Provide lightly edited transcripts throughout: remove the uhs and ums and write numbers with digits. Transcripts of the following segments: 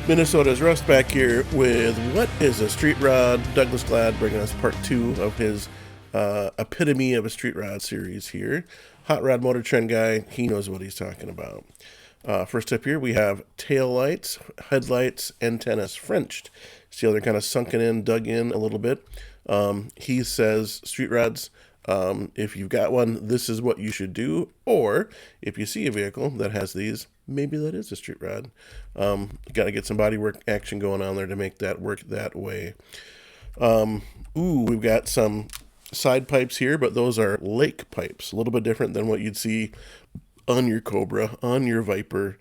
Minnesota's Russ back here with What is a Street Rod? Douglas Glad bringing us part two of his epitome of a street rod series here. Hot Rod Motor Trend guy, he knows what he's talking about. First up here, we have tail lights, headlights, antennas Frenched. See how they're kind of sunken in, dug in a little bit. He says street rods, if you've got one, this is what you should do. Or if you see a vehicle that has these, maybe that is a street rod. Got to get some body work action going on there to make that work that way. We've got some side pipes here, but those are lake pipes. A little bit different than what you'd see on your Cobra, on your Viper.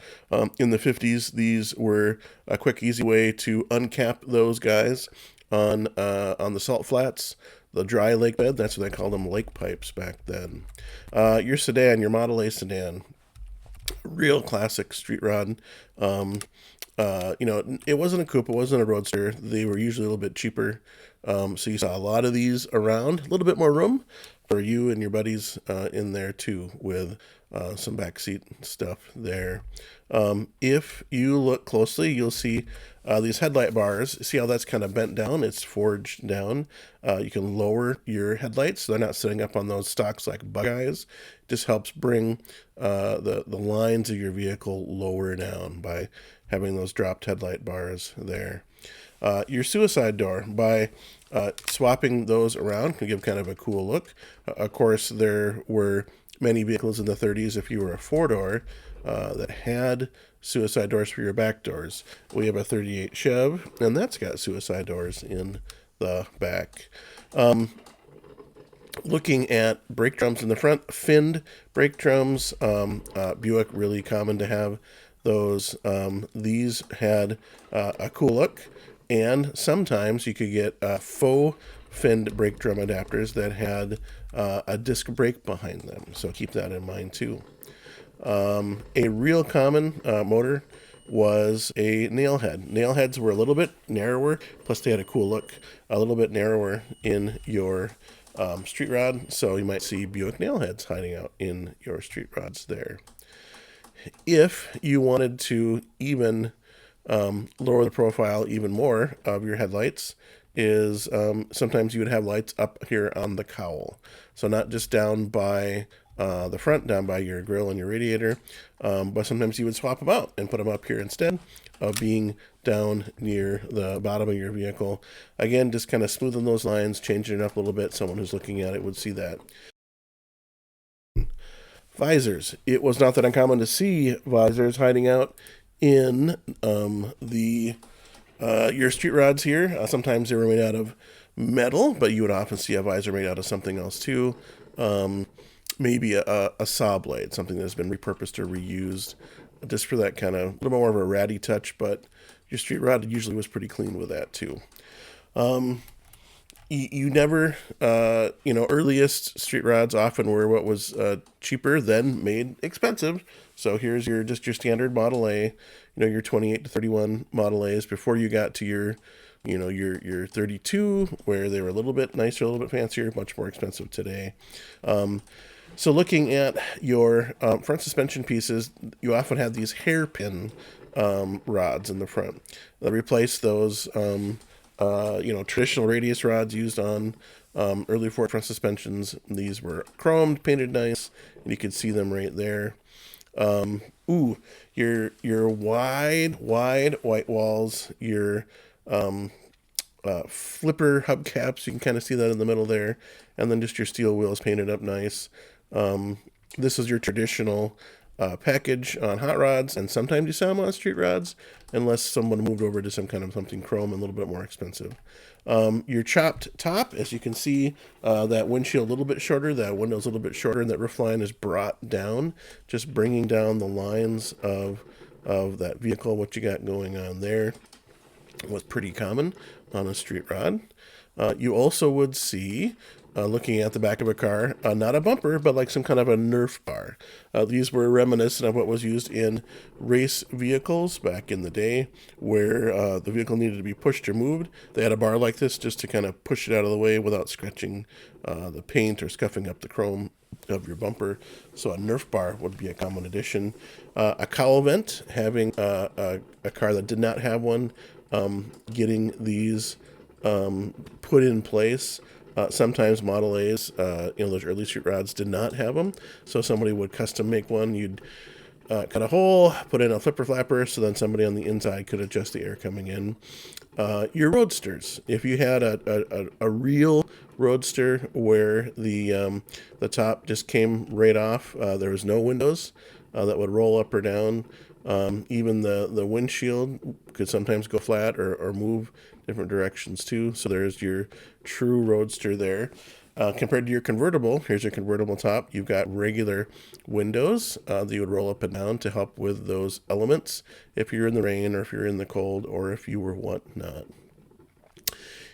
In the 50s, these were a quick, easy way to uncap those guys on the salt flats, the dry lake bed. That's what they called them, lake pipes back then. Your sedan, your Model A sedan, real classic street rod. It wasn't a coupe, it wasn't a roadster. They were usually a little bit cheaper. So you saw a lot of these around, a little bit more room for you and your buddies in there too, with some backseat stuff there. If you look closely, you'll see these headlight bars. See how that's kind of bent down? It's forged down. You can lower your headlights so they're not sitting up on those stocks like Buckeyes. Just helps bring the lines of your vehicle lower down by having those dropped headlight bars there. Your suicide door, by swapping those around, can give kind of a cool look. Of course, there were many vehicles in the 30s, if you were a four-door, that had suicide doors for your back doors. We have a 38 Chev, and that's got suicide doors in the back. Looking at brake drums in the front, finned brake drums. Buick, really common to have those. These had a cool look, and sometimes you could get faux finned brake drum adapters that had a disc brake behind them. So keep that in mind too. A real common motor was a nail head. Nail heads were a little bit narrower, plus they had a cool look, a little bit narrower in your street rod. So you might see Buick nail heads hiding out in your street rods there. If you wanted to even lower the profile even more of your headlights, is sometimes you would have lights up here on the cowl. So not just down by the front, down by your grill and your radiator, but sometimes you would swap them out and put them up here instead of being down near the bottom of your vehicle. Again, just kind of smoothing those lines, changing it up a little bit. Someone who's looking at it would see that. Visors. It was not that uncommon to see visors hiding out in the your street rods here. Sometimes they were made out of metal, but you would often see a visor made out of something else too. Maybe a saw blade, something that's been repurposed or reused, just for that kind of a little more of a ratty touch. But your street rod usually was pretty clean with that too. You never, earliest street rods often were what was cheaper, then made expensive. So here's your standard Model A, your 28 to 31 Model A's before you got to your 32, where they were a little bit nicer, a little bit fancier, much more expensive today. So looking at your front suspension pieces, you often have these hairpin rods in the front. They replace those traditional radius rods used on early Ford front suspensions. These were chromed, painted nice, and you can see them right there. Your wide white walls, your flipper hubcaps, you can kind of see that in the middle there, and then just your steel wheels painted up nice. This is your traditional package on hot rods, and sometimes you saw them on street rods, unless someone moved over to some kind of something chrome and a little bit more expensive. Your chopped top, as you can see, that windshield a little bit shorter, that window's a little bit shorter, and that roof line is brought down, just bringing down the lines of that vehicle, what you got going on there. was pretty common on a street rod. You also would see, looking at the back of a car, not a bumper, but like some kind of a Nerf bar. These were reminiscent of what was used in race vehicles back in the day, where the vehicle needed to be pushed or moved. They had a bar like this just to kind of push it out of the way without scratching the paint or scuffing up the chrome of your bumper. So a Nerf bar would be a common addition. A cowl vent, having a car that did not have one, getting these put in place. Sometimes Model A's, those early street rods did not have them, so somebody would custom make one. You'd cut a hole, put in a flipper flapper, so then somebody on the inside could adjust the air coming in. Your roadsters, if you had a real roadster where the top just came right off, there was no windows that would roll up or down. Even the windshield could sometimes go flat or move different directions too. So there's your true roadster there. Compared to your convertible, here's your convertible top. You've got regular windows that you would roll up and down to help with those elements if you're in the rain or if you're in the cold or if you were whatnot.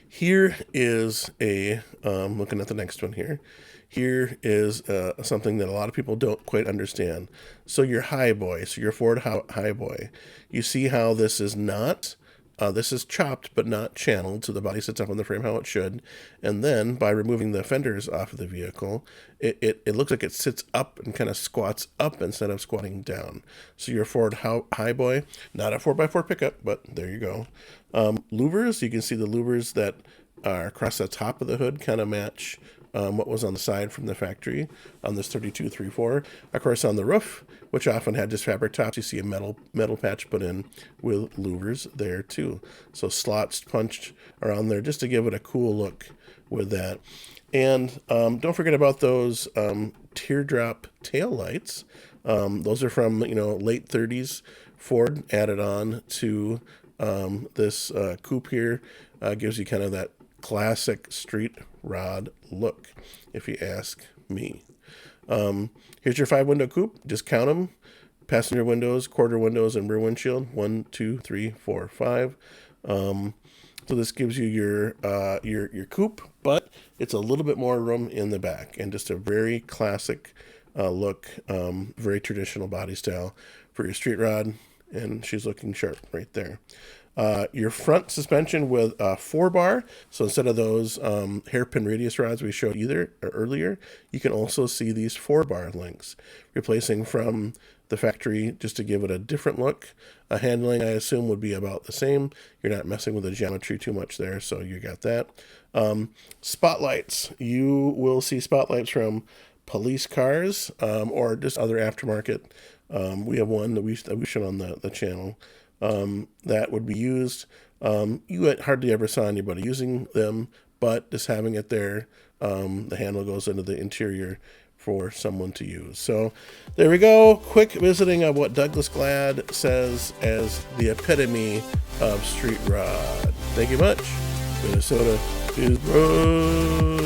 Here is looking at the next one here. Here is something that a lot of people don't quite understand. So your Highboy, so your Ford Highboy, you see how this is not, this is chopped but not channeled, so the body sits up on the frame how it should. And then by removing the fenders off of the vehicle, it looks like it sits up and kind of squats up instead of squatting down. So your Ford Highboy, not a 4x4 pickup, but there you go. Louvers, you can see the louvers that are across the top of the hood kind of match what was on the side from the factory on this 3234. Of course, on the roof, which often had just fabric tops, you see a metal patch put in with louvers there too. So slots punched around there just to give it a cool look with that. And don't forget about those teardrop tail lights. Those are from late 30s Ford, added on to this coupe here. Gives you kind of that classic street rod look, if you ask me. Here's your 5-window coupe. Just count them: passenger windows, quarter windows, and rear windshield. 1, 2, 3, 4, 5. So this gives you your coupe, but it's a little bit more room in the back, and just a very classic look, very traditional body style for your street rod. And she's looking sharp right there. Your front suspension with a 4-bar. So instead of those hairpin radius rods we showed earlier, you can also see these 4-bar links, replacing from the factory just to give it a different look. Handling, I assume, would be about the same. You're not messing with the geometry too much there, so you got that. Spotlights. You will see spotlights from police cars or just other aftermarket. We have one that we showed on the channel that would be used. You hardly ever saw anybody using them, but just having it there, the handle goes into the interior for someone to use. So there we go. Quick visiting of what Douglas Glad says as the epitome of street rod. Thank you much. Minnesota is broad.